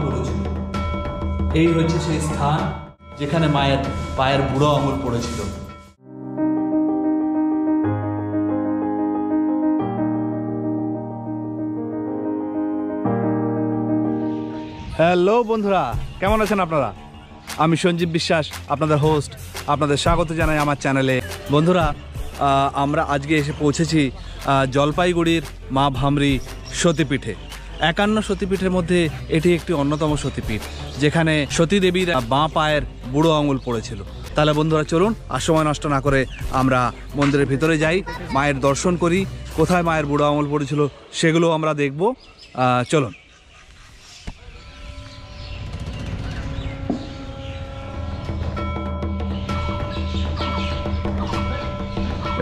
পড়েছিল। এই হচ্ছে সেই স্থান যেখানে মায়ের পায়ের বুড়ো আঙুল পড়েছিল। হ্যালো বন্ধুরা, কেমন আছেন আপনারা? আমি সঞ্জীব বিশ্বাস, আপনাদের হোস্ট। আপনাদের স্বাগত জানাই আমার চ্যানেলে। বন্ধুরা, আমরা আজকে এসে পৌঁছেছি জলপাইগুড়ির মা ভামরি সতীপীঠে। 51 সতীপীঠের মধ্যে এটি একটি অন্যতম সতীপীঠ, যেখানে সতী দেবীর বাঁ পায়ের বুড়ো আঙুল পড়েছিল। তাহলে বন্ধুরা চলুন, আর সময় নষ্ট না করে আমরা মন্দিরের ভিতরে যাই, মায়ের দর্শন করি। কোথায় মায়ের বুড়ো আঙুল পড়েছিল সেগুলো আমরা দেখব। চলুন।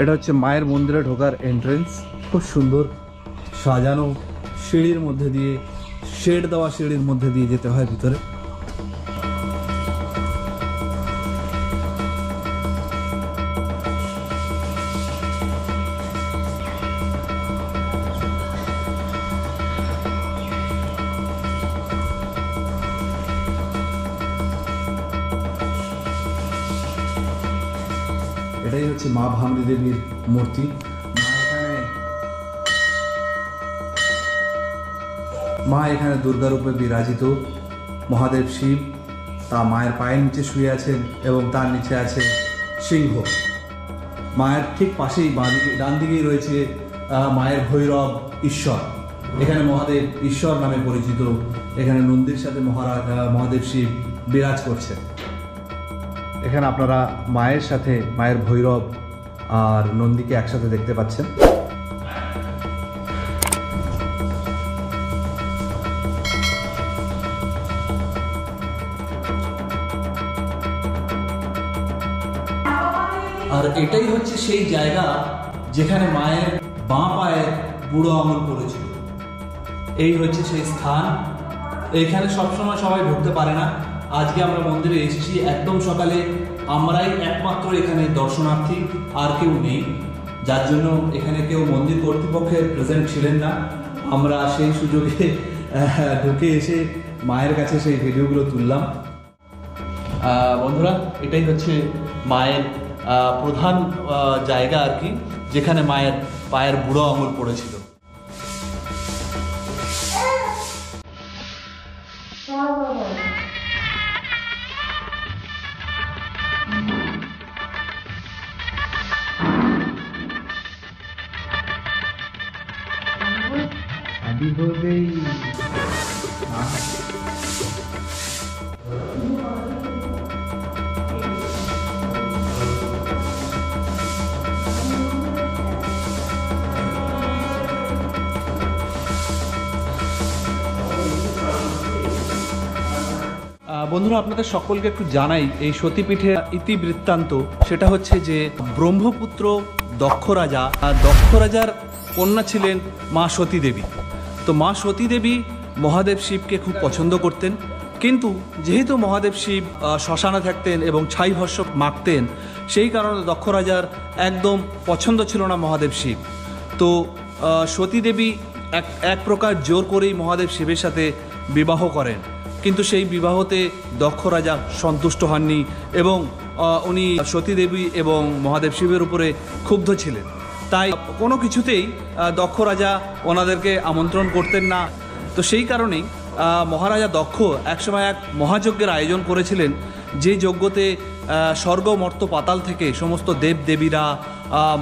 এটা হচ্ছে মায়ের মন্দিরে ঢোকার এন্ট্রেন্স। খুব সুন্দর সাজানো সিঁড়ির মধ্যে দিয়ে, শেড দেওয়া সিঁড়ির মধ্যে দিয়ে যেতে হয় ভিতরে। এটাই হচ্ছে মা ভামরি দেবীর মূর্তি। মা এখানে দুর্গা রূপে বিরাজিত। মহাদেব শিব তা মায়ের পায়ের নিচে শুয়ে আছেন এবং তার নিচে আছে সিংহ। মায়ের ঠিক পাশেই ডান দিকেই রয়েছে মায়ের ভৈরব ঈশ্বর। এখানে মহাদেব ঈশ্বর নামে পরিচিত। এখানে নন্দীর সাথে মহাদেব শিব বিরাজ করছেন। এখানে আপনারা মায়ের সাথে মায়ের ভৈরব আর নন্দীকে একসাথে দেখতে পাচ্ছেন। আর এটাই হচ্ছে সেই জায়গা যেখানে মায়ের বাঁ পায়ের বুড়ো আঙুল পড়েছিল। এই হচ্ছে সেই স্থান। এইখানে সবসময় সবাই ঢুকতে পারে না। আজকে আমরা মন্দিরে এসেছি একদম সকালে। আমরাই একমাত্র এখানে দর্শনার্থী, আর কেউ নেই, যার জন্য এখানে কেউ মন্দির কর্তৃপক্ষের প্রেজেন্ট ছিলেন না। আমরা সেই সুযোগে ঢুকে এসে মায়ের কাছে সেই ভিডিওগুলো তুললাম। বন্ধুরা, এটাই হচ্ছে মায়ের প্রধান জায়গা আর কি, যেখানে মায়ের পায়ের বুড়ো আঙুল পড়েছিল। বন্ধুরা, আপনাদের সকলকে একটু জানাই এই সতীপীঠের ইতিবৃত্তান্ত। সেটা হচ্ছে যে ব্রহ্মপুত্র দক্ষ রাজার কন্যা ছিলেন মা সতী দেবী। তো মা সতী দেবী মহাদেব শিবকে খুব পছন্দ করতেন, কিন্তু যেহেতু মহাদেব শিব শ্মশানে থাকতেন এবং ছাই ভস্য মাখতেন, সেই কারণে দক্ষ রাজার একদম পছন্দ ছিল না মহাদেব শিব। তো সতী দেবী এক প্রকার জোর করেই মহাদেব শিবের সাথে বিবাহ করেন, কিন্তু সেই বিবাহতে দক্ষ রাজা সন্তুষ্ট হননি এবং উনি সতী দেবী এবং মহাদেব শিবের উপরে ক্ষুব্ধ ছিলেন। তাই কোনো কিছুতেই দক্ষ রাজা ওনাদেরকে আমন্ত্রণ করতেন না। তো সেই কারণেই মহারাজা দক্ষ একসময় এক মহাযজ্ঞের আয়োজন করেছিলেন, যে যজ্ঞতে স্বর্গ মর্ত পাতাল থেকে সমস্ত দেব দেবীরা,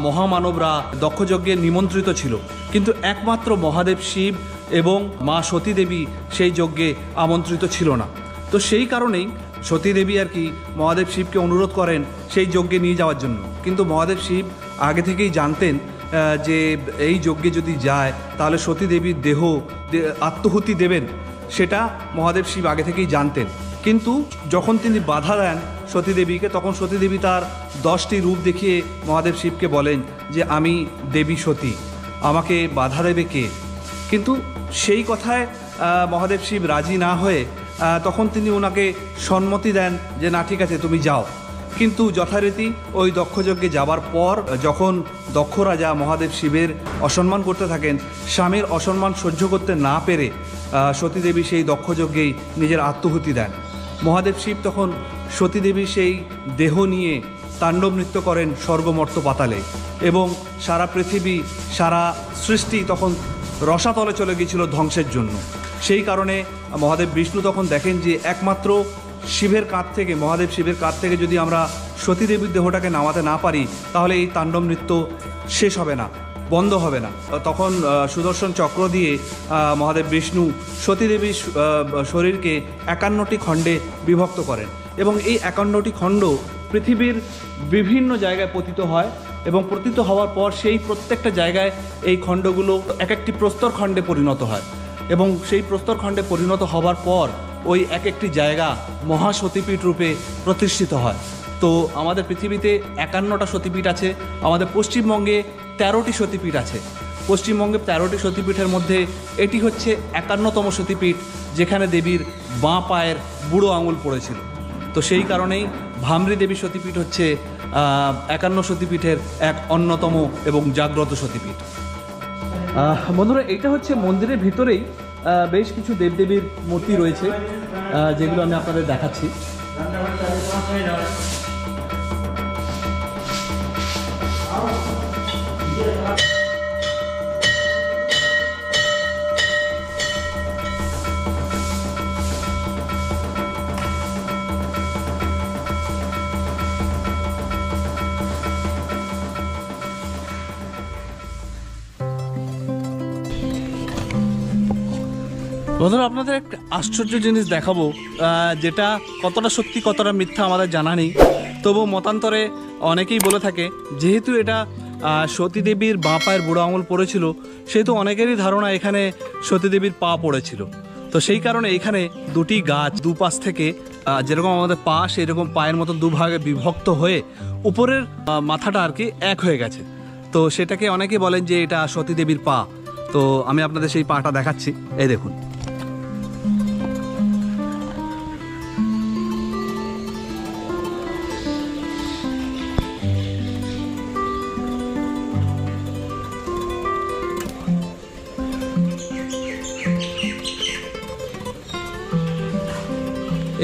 মহামানবরা দক্ষযজ্ঞে নিমন্ত্রিত ছিল, কিন্তু একমাত্র মহাদেব শিব এবং মা সতী দেবী সেই যজ্ঞে আমন্ত্রিত ছিল না। তো সেই কারণেই সতী দেবী আর কি মহাদেব শিবকে অনুরোধ করেন সেই যজ্ঞে নিয়ে যাওয়ার জন্য। কিন্তু মহাদেব শিব আগে থেকেই জানতেন যে এই যজ্ঞে যদি যায় তাহলে সতী দেবীর দেহ আত্মহুতি দেবেন, সেটা মহাদেব শিব আগে থেকেই জানতেন। কিন্তু যখন তিনি বাধা দেন সতী দেবীকে, তখন সতী দেবী তার 10টি রূপ দেখিয়ে মহাদেব শিবকে বলেন যে আমি দেবী সতী, আমাকে বাধা দেবে কে? কিন্তু সেই কথায় মহাদেব শিব রাজি না হয়ে তখন তিনি ওনাকে সম্মতি দেন যে না, ঠিক আছে, তুমি যাও। কিন্তু যথারীতি ওই দক্ষযজ্ঞে যাবার পর যখন দক্ষ রাজা মহাদেব শিবের অসম্মান করতে থাকেন, স্বামীর অসম্মান সহ্য করতে না পেরে সতীদেবী সেই দক্ষযজ্ঞেই নিজের আত্মাহুতি দেন। মহাদেব শিব তখন সতীদেবী সেই দেহ নিয়ে তাণ্ডব নৃত্য করেন স্বর্গমর্ত পাতালে, এবং সারা পৃথিবী সারা সৃষ্টি তখন রসাতলে চলে গিয়েছিল ধ্বংসের জন্য। সেই কারণে মহাদেব বিষ্ণু তখন দেখেন যে একমাত্র শিবের কাঁধ থেকে, মহাদেব শিবের কাঁধ থেকে যদি আমরা সতীদেবীর দেহটাকে নামাতে না পারি, তাহলে এই তাণ্ডব নৃত্য শেষ হবে না, বন্ধ হবে না। তখন সুদর্শন চক্র দিয়ে মহাদেব বিষ্ণু সতীদেবীর শরীরকে 51টি খণ্ডে বিভক্ত করেন, এবং এই 51টি খণ্ড পৃথিবীর বিভিন্ন জায়গায় পতিত হয়, এবং পতিত হওয়ার পর সেই প্রত্যেকটা জায়গায় এই খণ্ডগুলো এক একটি প্রস্তর খণ্ডে পরিণত হয়, এবং সেই প্রস্তর খণ্ডে পরিণত হবার পর ওই এক একটি জায়গা মহাসতীপীঠ রূপে প্রতিষ্ঠিত হয়। তো আমাদের পৃথিবীতে 51টা সতীপীঠ আছে, আমাদের পশ্চিমবঙ্গে 13টি সতীপীঠ আছে। পশ্চিমবঙ্গে 13টি সতীপীঠের মধ্যে এটি হচ্ছে 51তম সতীপীঠ, যেখানে দেবীর বাঁ পায়ের বুড়ো আঙুল পড়েছিল। তো সেই কারণেই ভামরী দেবী সতীপীঠ হচ্ছে 51 সতীপীঠের এক অন্যতম এবং জাগ্রত সতীপীঠ। বন্ধুরা, এটা হচ্ছে মন্দিরের ভিতরেই বেশ কিছু দেবদেবীর মূর্তি রয়েছে, যেগুলো আমি আপনাদের দেখাচ্ছি। বন্ধুরা, আপনাদের একটা আশ্চর্য জিনিস দেখাবো, যেটা কতটা সত্যি কতটা মিথ্যা আমাদের জানা নেই। তবু মতান্তরে অনেকেই বলে থাকে, যেহেতু এটা সতীদেবীর বাঁ পায়ের বুড়ো আঙুল পড়েছিল, সেহেতু অনেকেরই ধারণা এখানে সতীদেবীর পা পড়েছিল। তো সেই কারণে এখানে দুটি গাছ দুপাশ থেকে, যেরকম আমাদের পা সেই রকম পায়ের মতো দুভাগে বিভক্ত হয়ে উপরের মাথাটা আর কি এক হয়ে গেছে। তো সেটাকে অনেকে বলেন যে এটা সতীদেবীর পা। তো আমি আপনাদের সেই পাটা দেখাচ্ছি, এই দেখুন।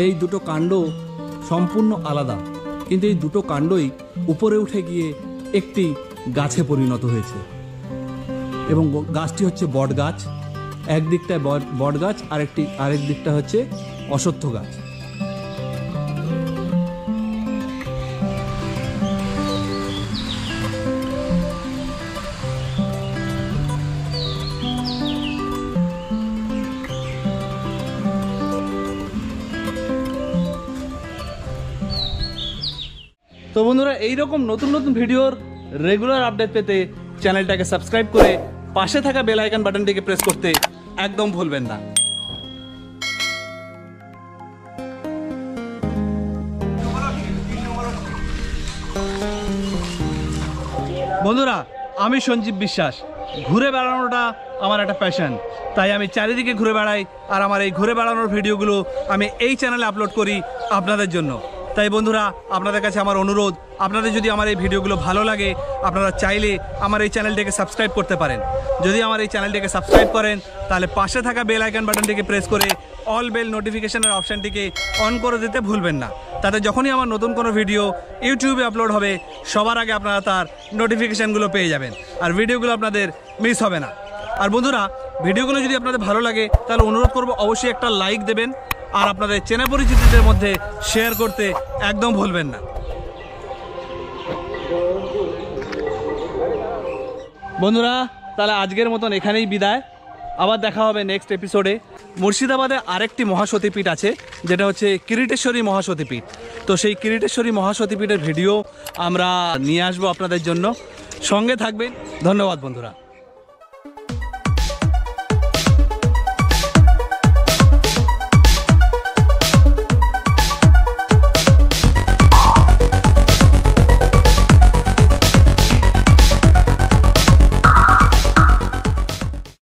এই দুটো কাণ্ড সম্পূর্ণ আলাদা, কিন্তু এই দুটো কাণ্ডই উপরে উঠে গিয়ে একটি গাছে পরিণত হয়েছে, এবং গাছটি হচ্ছে বট গাছ। একদিকটায় বট গাছ, আরেক দিকটা হচ্ছে অশ্বত্থ গাছ। তো বন্ধুরা, এইরকম নতুন নতুন ভিডিওর রেগুলার আপডেট পেতে চ্যানেলটাকে সাবস্ক্রাইব করে পাশে থাকা বেল আইকন বাটনটিকে প্রেস করতে একদম ভুলবেন না। বন্ধুরা, আমি সঞ্জীব বিশ্বাস। ঘুরে বেড়ানোটা আমার একটা প্যাশন, তাই আমি চারিদিকে ঘুরে বেড়াই, আর আমার এই ঘুরে বেড়ানোর ভিডিওগুলো আমি এই চ্যানেলে আপলোড করি আপনাদের জন্য। তাই বন্ধুরা, আপনাদের কাছে আমার অনুরোধ, আপনাদের যদি আমার এই ভিডিওগুলো ভালো লাগে, আপনারা চাইলে আমার এই চ্যানেলটিকে সাবস্ক্রাইব করতে পারেন। যদি আমার এই চ্যানেলটিকে সাবস্ক্রাইব করেন, তাহলে পাশে থাকা বেল আইকন বাটনটিকে প্রেস করে অল বেল নোটিফিকেশনের অপশানটিকে অন করে দিতে ভুলবেন না। তাতে যখনই আমার নতুন কোনো ভিডিও ইউটিউবে আপলোড হবে, সবার আগে আপনারা তার নোটিফিকেশানগুলো পেয়ে যাবেন, আর ভিডিওগুলো আপনাদের মিস হবে না। আর বন্ধুরা, ভিডিওগুলো যদি আপনাদের ভালো লাগে, তাহলে অনুরোধ করব অবশ্যই একটা লাইক দেবেন, আর আপনাদের চেনা পরিচিতদের মধ্যে শেয়ার করতে একদম ভুলবেন না। বন্ধুরা, তাহলে আজকের মতন এখানেই বিদায়। আবার দেখা হবে নেক্সট এপিসোডে। মুর্শিদাবাদে আরেকটি মহাসতীপীঠ আছে, যেটা হচ্ছে কিরিটেশ্বরী মহাসতীপীঠ। তো সেই কিরিটেশ্বরী মহাসতীপীঠের ভিডিও আমরা নিয়ে আসবো আপনাদের জন্য। সঙ্গে থাকবেন। ধন্যবাদ বন্ধুরা।